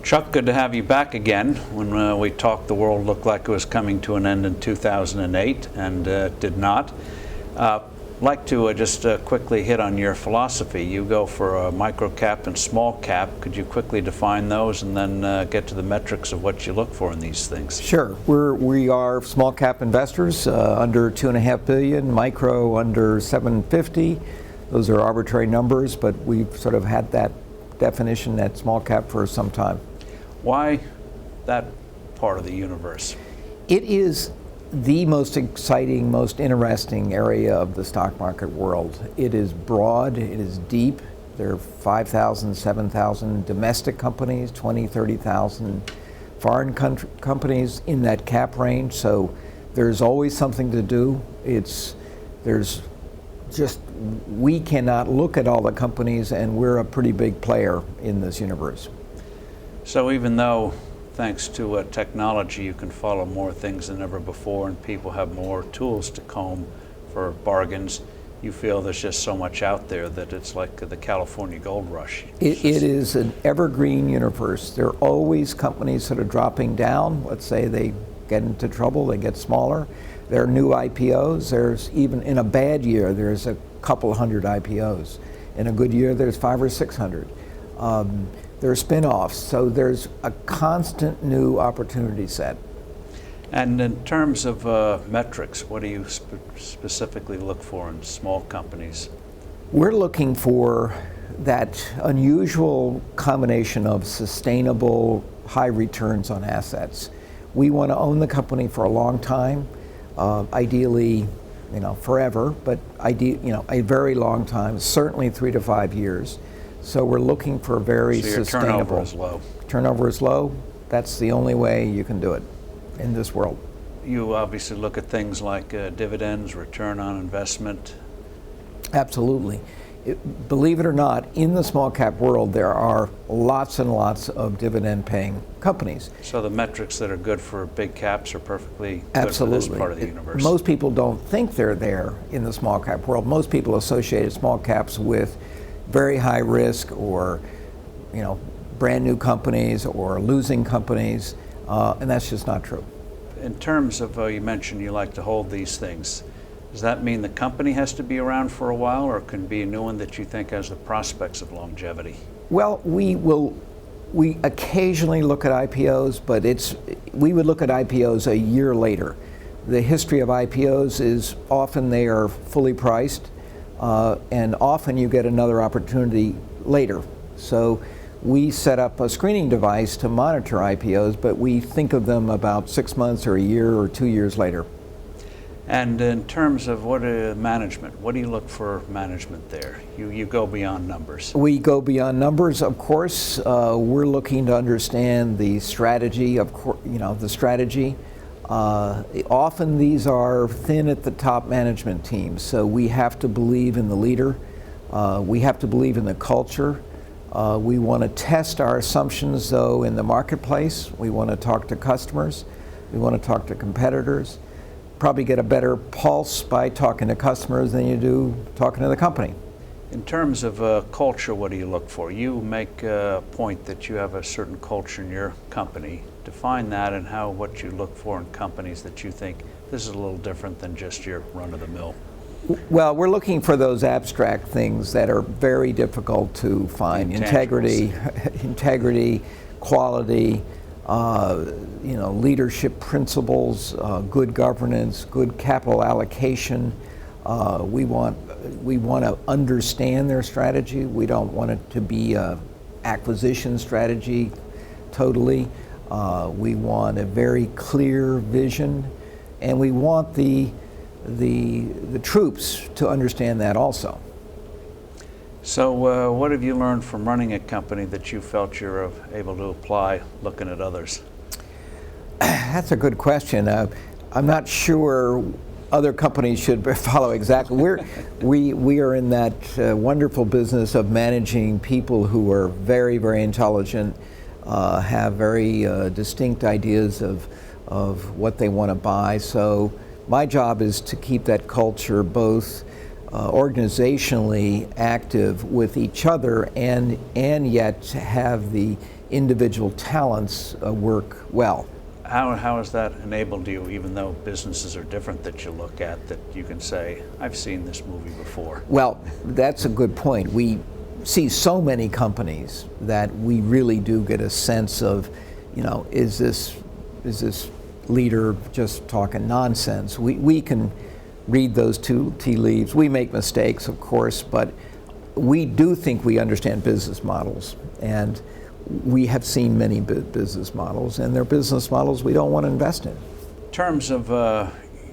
Chuck, good to have you back again. When we talked, the world looked like it was coming to an end in 2008, and it did not. I'd like to just quickly hit on your philosophy. You go for a micro cap and small cap. Could you quickly define those and then get to the metrics of what you look for in these things? Sure. We are small cap investors, under $2.5 billion, micro under 750. Those are arbitrary numbers, but we've sort of had that definition, that small cap, for some time. Why that part of the universe? It is the most exciting, most interesting area of the stock market world. It is broad, it is deep. There are 5,000, 7,000 domestic companies, 20, 30,000 foreign companies in that cap range. So there's always something to do. We cannot look at all the companies, and we're a pretty big player in this universe. So even though, thanks to technology, you can follow more things than ever before and people have more tools to comb for bargains, you feel there's just so much out there that it's like the California gold rush. It is an evergreen universe. There are always companies that are dropping down. Let's say they get into trouble, they get smaller. There are new IPOs. There's, even in a bad year, there's a couple hundred IPOs. In a good year, there's 500 or 600. There are spin-offs, so there's a constant new opportunity set. And in terms of metrics, what do you specifically look for in small companies? We're looking for that unusual combination of sustainable high returns on assets. We want to own the company for a long time, ideally, forever, but a very long time, certainly 3 to 5 years. So we're looking for very sustainable. Turnover is low. Turnover is low. That's the only way you can do it in this world. You obviously look at things like dividends, return on investment. Absolutely. Believe it or not, in the small cap world, there are lots and lots of dividend paying companies. So the metrics that are good for big caps are perfectly good for this part of the universe. Most people don't think they're there in the small cap world. Most people associate small caps with very high risk, or brand new companies or losing companies, and that's just not true. In terms of, you mentioned you like to hold these things. Does that mean the company has to be around for a while, or can it be a new one that you think has the prospects of longevity? Well, we occasionally look at IPOs, but we would look at IPOs a year later. The history of IPOs is often they are fully priced, and often you get another opportunity later. So we set up a screening device to monitor IPOs, but we think of them about 6 months or a year or 2 years later. And in terms of management, what do you look for management there? You go beyond numbers. We go beyond numbers, of course. We're looking to understand the strategy, the strategy. Often these are thin at the top management teams, so we have to believe in the leader. We have to believe in the culture. We want to test our assumptions, though, in the marketplace. We want to talk to customers. We want to talk to competitors. Probably get a better pulse by talking to customers than you do talking to the company. In terms of culture, what do you look for? You make a point that you have a certain culture in your company. Define that and what you look for in companies that you think this is a little different than just your run-of-the-mill. Well, we're looking for those abstract things that are very difficult to find. Integrity, quality, leadership principles, good governance, good capital allocation. We want to understand their strategy. We don't want it to be an acquisition strategy totally. We want a very clear vision, and we want the troops to understand that also. So what have you learned from running a company that you felt you're able to apply looking at others? That's a good question. I'm not sure other companies should follow exactly. We are in that wonderful business of managing people who are very, very intelligent, have very distinct ideas of what they want to buy. So my job is to keep that culture both organizationally active with each other and yet have the individual talents work well. How has that enabled you, even though businesses are different that you look at, that you can say, I've seen this movie before? Well, that's a good point. We see so many companies that we really do get a sense of, is this leader just talking nonsense? We can read those two tea leaves. We make mistakes, of course, but we do think we understand business models, and we have seen many business models, and they're business models we don't want to invest in. In terms of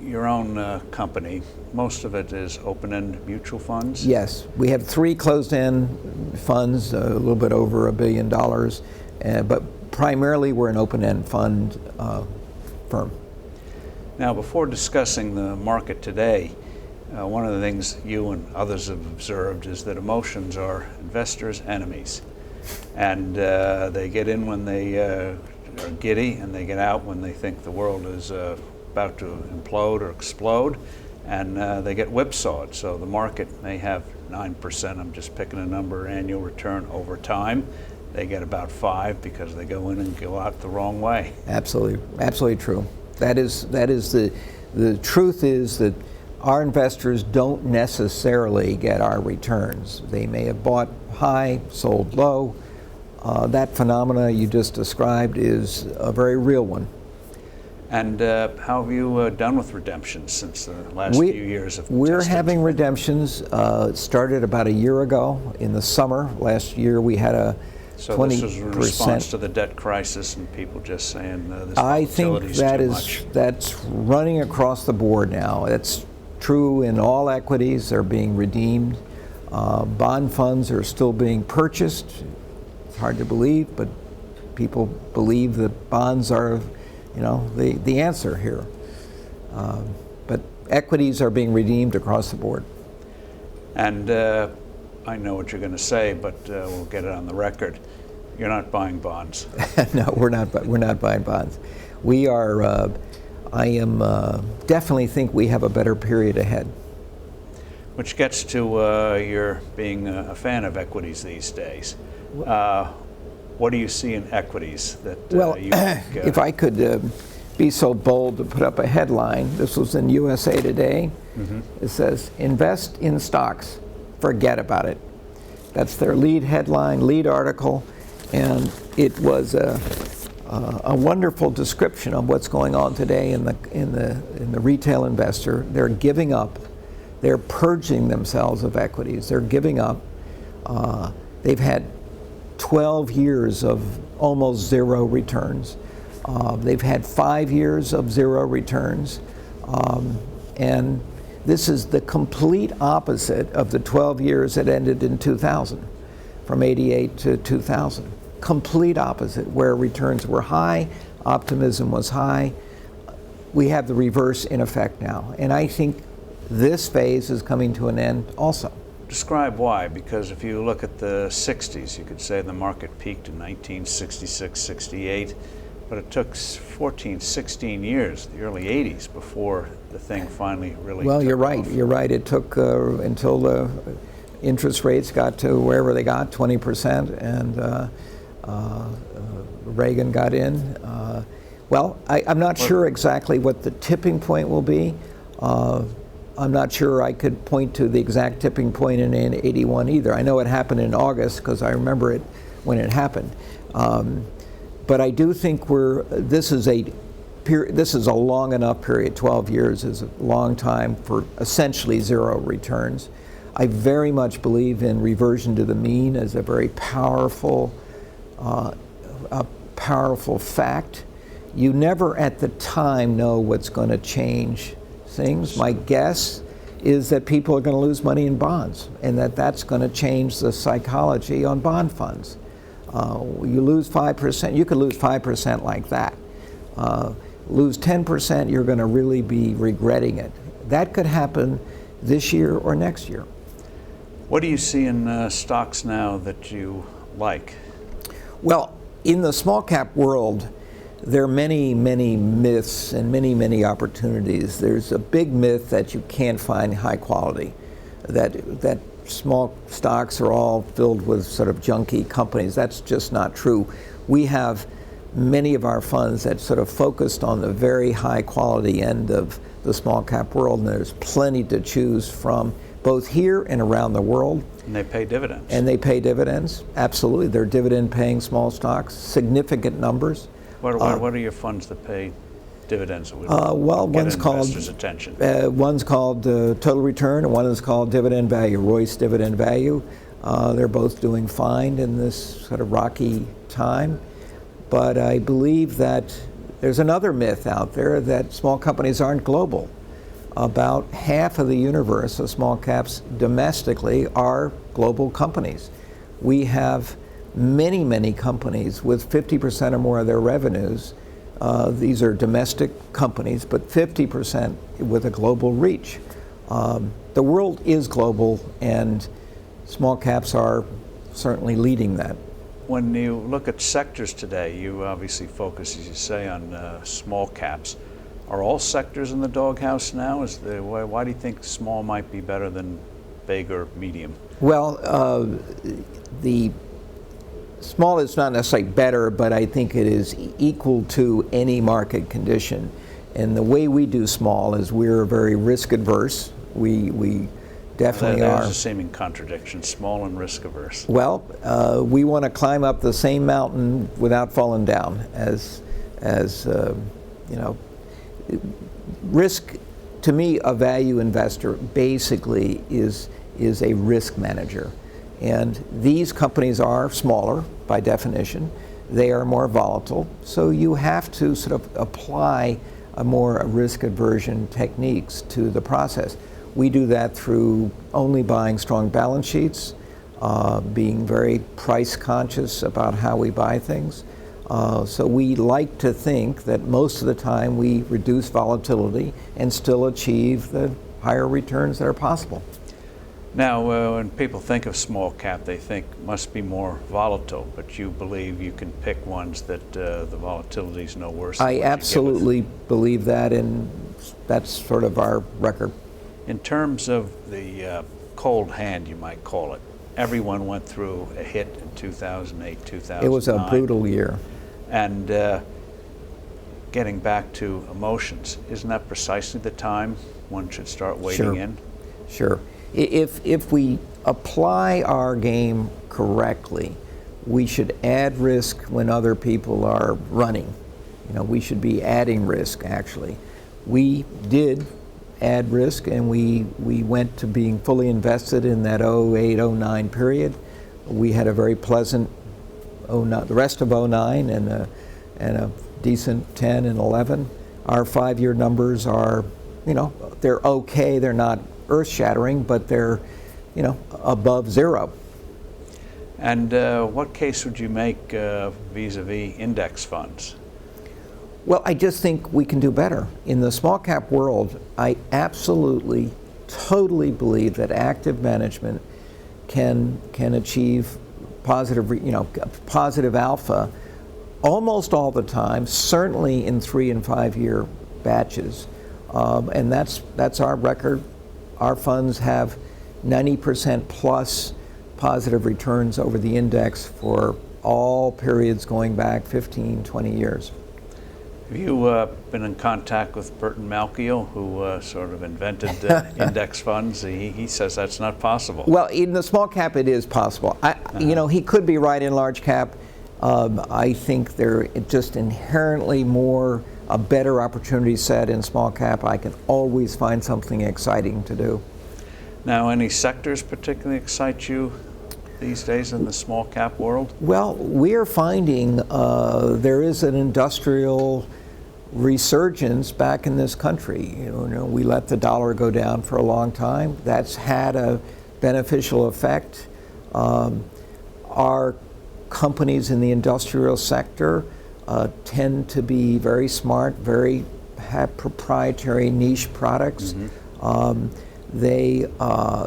your own company, most of it is open-end mutual funds? Yes, we have 3 closed-end funds, a little bit over $1 billion, but primarily we're an open-end fund firm. Now, before discussing the market today, one of the things you and others have observed is that emotions are investors' enemies. And they get in when they are giddy, and they get out when they think the world is about to implode or explode, and they get whipsawed. So the market may have 9%, I'm just picking a number, annual return over time. They get about 5 because they go in and go out the wrong way. Absolutely true. That is the truth is that our investors don't necessarily get our returns. They may have bought high, sold low. That phenomena you just described is a very real one. And how have you done with redemptions since the last few years of We're testing? having redemptions. It started about a year ago in the summer. Last year we had a 20%. So this was in response to the debt crisis and people just saying this I think volatility is too much. that's running across the board now. It's true in all equities. They're being redeemed. Bond funds are still being purchased. It's hard to believe, but people believe that bonds are, the answer here. But equities are being redeemed across the board. And I know what you're going to say, but we'll get it on the record. You're not buying bonds. No, we're not buying bonds. We are. I am definitely think we have a better period ahead. Which gets to your being a fan of equities these days. What do you see in equities that you think, if I could be so bold to put up a headline, this was in USA Today. Mm-hmm. It says, "Invest in stocks, forget about it." That's their lead headline, lead article, and it was a wonderful description of what's going on today in the retail investor. They're giving up. They're purging themselves of equities. They're giving up. They've had 12 years of almost zero returns. They've had 5 years of zero returns. And this is the complete opposite of the 12 years that ended in 2000, from 88 to 2000. Complete opposite, where returns were high, optimism was high. We have the reverse in effect now. And I think this phase is coming to an end also. Describe why, because if you look at the 60s, you could say the market peaked in 1966, 68, but it took 14, 16 years, the early 80s, before the thing finally really Well, took you're right. off. You're right. It took until the interest rates got to wherever they got, 20%, and Reagan got in. Well, I'm not sure exactly what the tipping point will be. I'm not sure I could point to the exact tipping point in 81 either. I know it happened in August because I remember it when it happened. But I do think this is a long enough period. 12 years is a long time for essentially zero returns. I very much believe in reversion to the mean as a very powerful fact. You never at the time know what's going to change things. My guess is that people are going to lose money in bonds, and that's going to change the psychology on bond funds. You lose 5%, you could lose 5% like that. Lose 10%, you're going to really be regretting it. That could happen this year or next year. What do you see in stocks now that you like? Well, in the small cap world, there are many, many myths and many, many opportunities. There's a big myth that you can't find high quality that small stocks are all filled with sort of junky companies. That's just not true. We have many of our funds that sort of focused on the very high quality end of the small cap world, and there's plenty to choose from both here and around the world. And they pay dividends. And they pay dividends, absolutely. They're dividend paying small stocks, significant numbers. What are your funds that pay dividends? Well, one's called attention. One's called Total Return, and one is called Dividend Value, Royce Dividend Value. They're both doing fine in this sort of rocky time. But I believe that there's another myth out there that small companies aren't global. About half of the universe of small caps domestically are global companies. We have many, many companies with 50% or more of their revenues. These are domestic companies, but 50% with a global reach. The world is global, and small caps are certainly leading that. When you look at sectors today, you obviously focus, as you say, on small caps. Are all sectors in the doghouse now? Why do you think small might be better than big or medium? Well, the small is not necessarily better, but I think it is equal to any market condition. And the way we do small is we're very risk adverse. We definitely are. There's a seeming contradiction, small and risk averse. Well, we want to climb up the same mountain without falling down. As you know, risk, to me, a value investor basically is a risk manager. And these companies are smaller by definition. They are more volatile. So you have to sort of apply a more risk aversion techniques to the process. We do that through only buying strong balance sheets, being very price conscious about how we buy things. So we like to think that most of the time we reduce volatility and still achieve the higher returns that are possible. Now, when people think of small cap, they think must be more volatile, but you believe you can pick ones that the volatility is no worse than what you I get absolutely believe that, and that's sort of our record. In terms of the cold hand, you might call it, everyone went through a hit in 2008, 2009. It was a brutal year. And getting back to emotions, isn't that precisely the time one should start wading in? Sure. If we apply our game correctly, we should add risk when other people are running. You know, we should be adding risk, actually. We did add risk, and we went to being fully invested in that 08-09 period. We had a very pleasant the rest of 09 and a decent 10 and 11. Our 5-year numbers are, you know, they're okay. They're not earth-shattering, but they're, you know, above zero. And what case would you make vis-a-vis index funds? Well, I just think we can do better. In the small cap world, I absolutely, totally believe that active management can achieve positive, you know, positive alpha almost all the time, certainly in 3 and 5 year batches. And that's our record. Our funds have 90% plus positive returns over the index for all periods going back 15, 20 years. Have you been in contact with Burton Malkiel, who sort of invented index funds? He says that's not possible. Well, in the small cap, it is possible. You know, he could be right in large cap. I think they're just inherently a better opportunity set in small cap. I can always find something exciting to do. Now, any sectors particularly excite you these days in the small cap world? Well, we're finding there is an industrial resurgence back in this country. You know, we let the dollar go down for a long time. That's had a beneficial effect. Our companies in the industrial sector tend to be very smart, have proprietary niche products. Mm-hmm.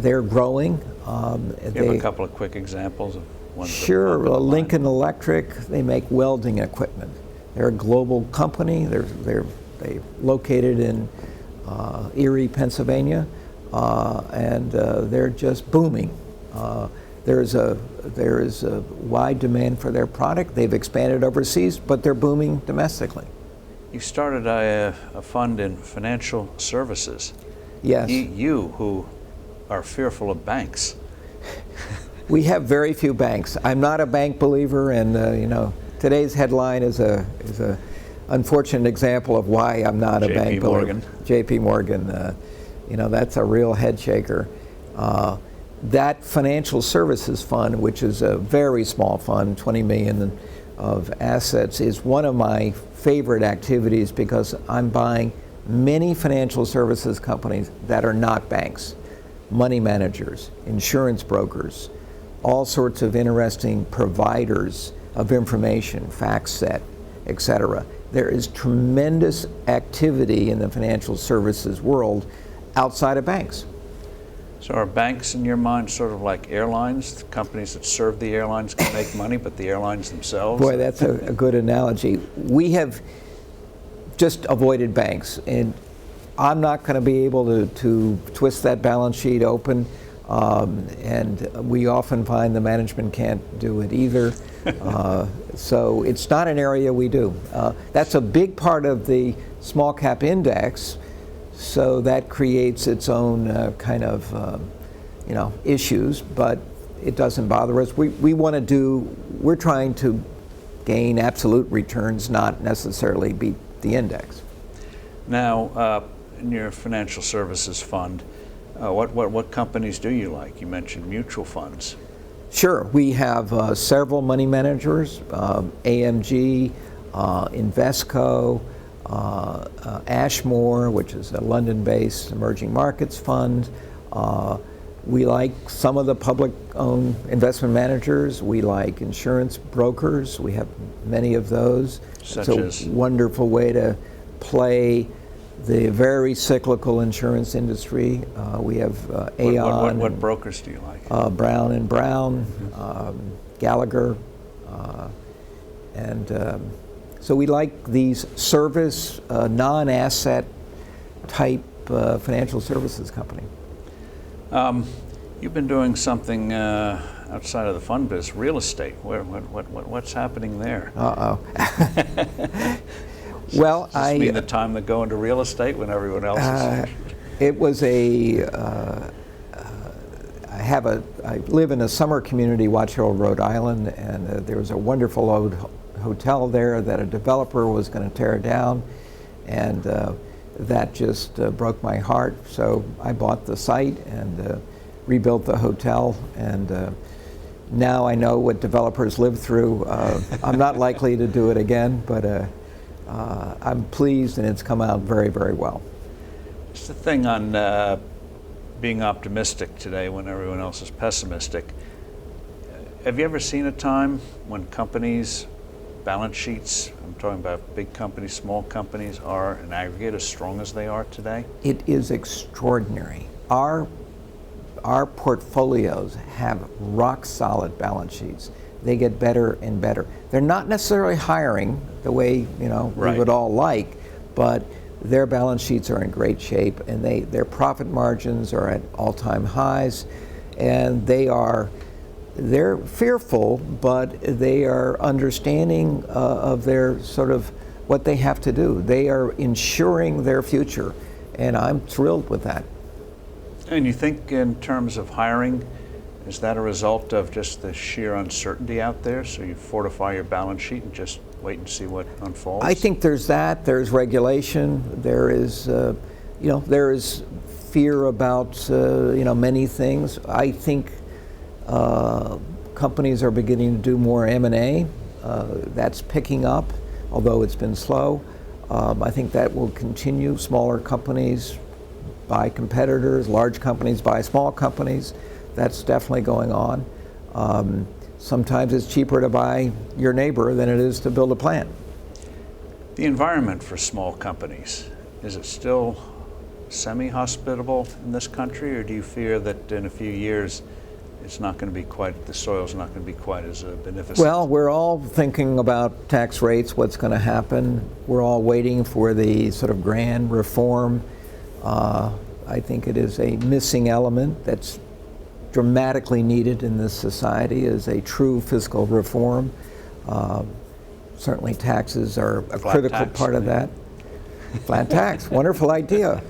They're growing. You have a couple of quick examples of ones? Sure. Lincoln Electric, they make welding equipment. They're a global company. They're located in Erie, Pennsylvania. and they're just booming. There is a wide demand for their product. They've expanded overseas, but they're booming domestically. You started a fund in financial services. Yes. You who are fearful of banks. We have very few banks. I'm not a bank believer, and today's headline is a unfortunate example of why I'm not a bank believer. J.P. Morgan. That's a real head shaker. That financial services fund, which is a very small fund, 20 million of assets, is one of my favorite activities because I'm buying many financial services companies that are not banks, money managers, insurance brokers, all sorts of interesting providers of information, FactSet, etc. There is tremendous activity in the financial services world outside of banks. So are banks, in your mind, sort of like airlines? The companies that serve the airlines can make money, but the airlines themselves? Boy, that's a good analogy. We have just avoided banks, and I'm not going to be able to twist that balance sheet open, and we often find the management can't do it either. So it's not an area we do. That's a big part of the small cap index. So that creates its own kind of, issues, but it doesn't bother us. We're trying to gain absolute returns, not necessarily beat the index. Now, in your financial services fund, what companies do you like? You mentioned mutual funds. Sure, we have several money managers, AMG, Invesco, Ashmore, which is a London-based emerging markets fund. We like some of the public-owned investment managers. We like insurance brokers. We have many of those. It's a wonderful way to play the very cyclical insurance industry. We have Aon. What brokers do you like? Brown and Brown, Gallagher, and so we like these service, non-asset type financial services company. You've been doing something outside of the fund business, real estate. What's happening there? Well, Does this mean the time to go into real estate when everyone else is? It was I live in a summer community, Watch Hill, Rhode Island, and there was a wonderful old hotel there that a developer was going to tear down, and that just broke my heart. So I bought the site and rebuilt the hotel, and now I know what developers live through. I'm not likely to do it again, but I'm pleased, and it's come out very, very well. It's the thing on being optimistic today when everyone else is pessimistic. Have you ever seen a time when companies' balance sheets, I'm talking about big companies, small companies, are in aggregate as strong as they are today? It is extraordinary. Our portfolios have rock solid balance sheets. They get better and better. They're not necessarily hiring the way Right. we would all like, but their balance sheets are in great shape, and their profit margins are at all-time highs, and they're fearful, but they are understanding of their sort of what they have to do. They are ensuring their future, and I'm thrilled with that. And you think in terms of hiring, is that a result of just the sheer uncertainty out there? So you fortify your balance sheet and just wait and see what unfolds? I think there's that. There's regulation. There is, there is fear about, many things. I think companies are beginning to do more M&A. That's picking up, although it's been slow. I think that will continue. Smaller companies buy competitors, large companies buy small companies. That's definitely going on. Sometimes it's cheaper to buy your neighbor than it is to build a plant. The environment for small companies, is it still semi-hospitable in this country, or do you fear that in a few years it's not going to be the soil's not going to be quite as beneficent? Well, we're all thinking about tax rates, what's going to happen. We're all waiting for the sort of grand reform I think it is a missing element that's dramatically needed in this society, is a true fiscal reform. Certainly taxes are a critical part of that. Flat tax, wonderful idea.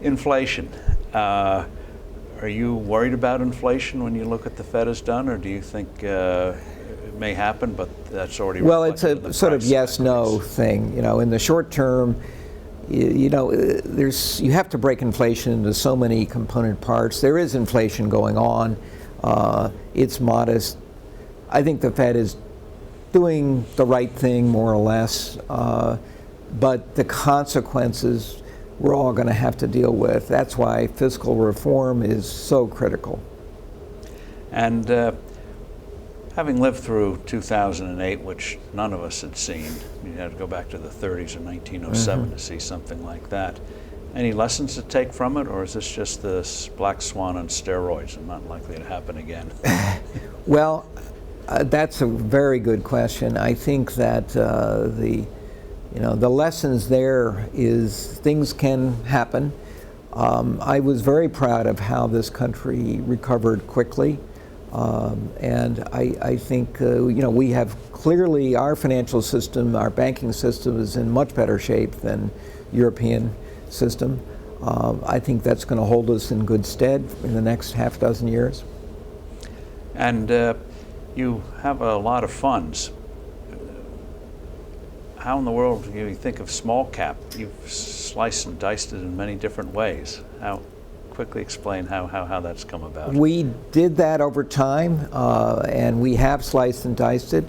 Inflation. Are you worried about inflation when you look at the Fed has done, or do you think it may happen, but that's already well, it's reflected in a the sort of price yes/no equities? thing. In the short term, you have to break inflation into so many component parts. There is inflation going on. It's modest. I think the Fed is doing the right thing, more or less, but the consequences we're all going to have to deal with. That's why fiscal reform is so critical. And having lived through 2008, which none of us had seen, you had to go back to the 30s or 1907 to see something like that. Any lessons to take from it, or is this just the black swan on steroids and not likely to happen again? Well, that's a very good question. I think that the lessons there is things can happen. I was very proud of how this country recovered quickly. And I think, we have clearly our financial system, our banking system is in much better shape than European system. I think that's going to hold us in good stead in the next half dozen years. And you have a lot of funds. How in the world do you think of small cap? You've sliced and diced it in many different ways. Quickly explain how that's come about. We did that over time, and we have sliced and diced it.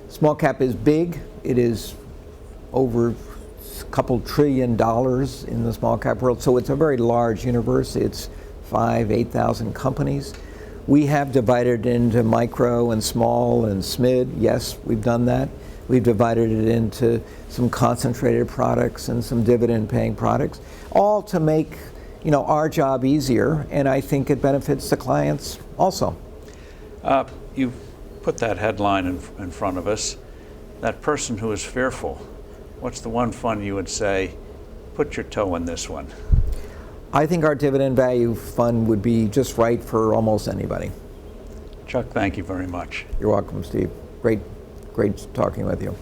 Small cap is big. It is over a couple $1 trillion in the small cap world, so it's a very large universe. It's 8,000 companies. We have divided it into micro and small and SMID. Yes, we've done that. We've divided it into some concentrated products and some dividend-paying products, all to make our job easier, and I think it benefits the clients also. You've put that headline in front of us. That person who is fearful, what's the one fund you would say, put your toe in this one? I think our dividend value fund would be just right for almost anybody. Chuck, thank you very much. You're welcome, Steve. Great talking with you.